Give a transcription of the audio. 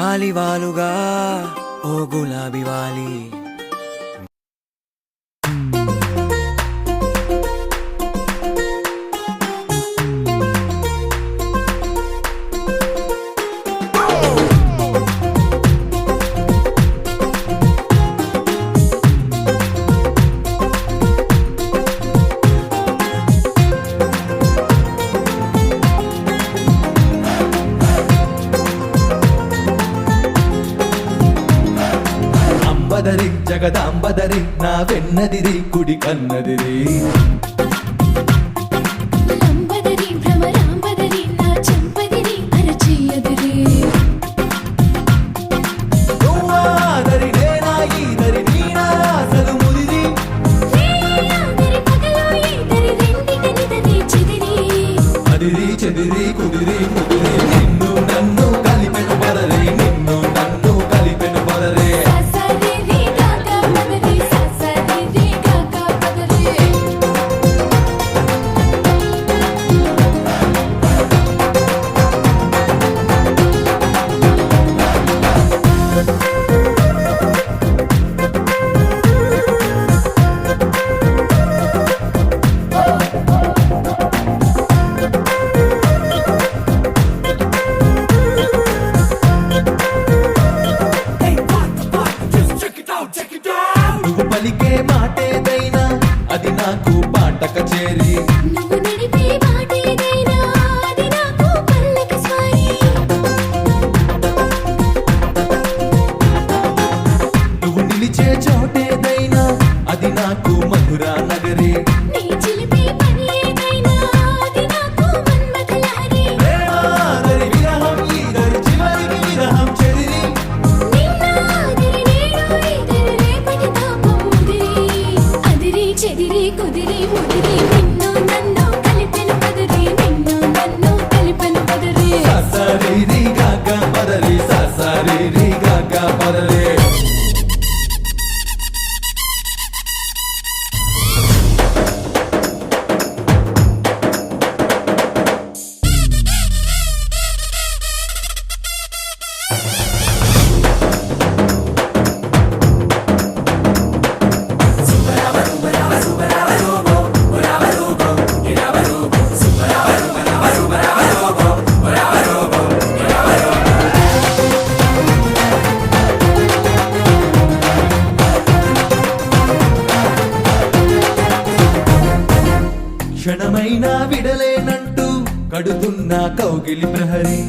గాలివాలుగా ఓ గులాబీ వాలి జగదాంబదరి నా వెన్నదిరి కుడి కన్నదిరి లంబదరి భ్రమరాంబదరి నా చెంపదిరి అరచేయదిరి నువ్వాదరి నేనా ఈదరి నీనా అసలు ముదిరి ఆదరి పగలో ఈదరి రెండిటనిదది చెదిరి అదిరి చెదిరి కుదిరి ముదిరి నిన్ను నన్ను కలిపెను పదరి నిన్ను నన్ను కలిపెను పదరే నువ్వు పలికే మాటేదైనా అది నాకు పాట కచేరి నువ్వు నడిపే మాటేదైనా అది నాకు పల్లకి స్వారీ నువ్వు నిలిచే చోటేదైనా అది నాకు మధురా నగరి నీ చిలిపే పని ఏదైనా అది నాకు మన్మథ లహరి ప్రేమాదరి విరహం ఈదరి చివరికి విరహం చెదిరి నిన్నాదరి నేడు ఈదరి రేపటి తాపం ముదిరి అదిరి చెదిరి కుదిరి ముదిరి నిన్ను నన్ను కలిపెను పదరి నిన్ను నన్ను కలిపెను పదరి ససరి గాగ పదరి ససరి గాగ పదరే క్షణమైనా విడలేనంటూ కడుతున్న కౌగిలి ప్రహరి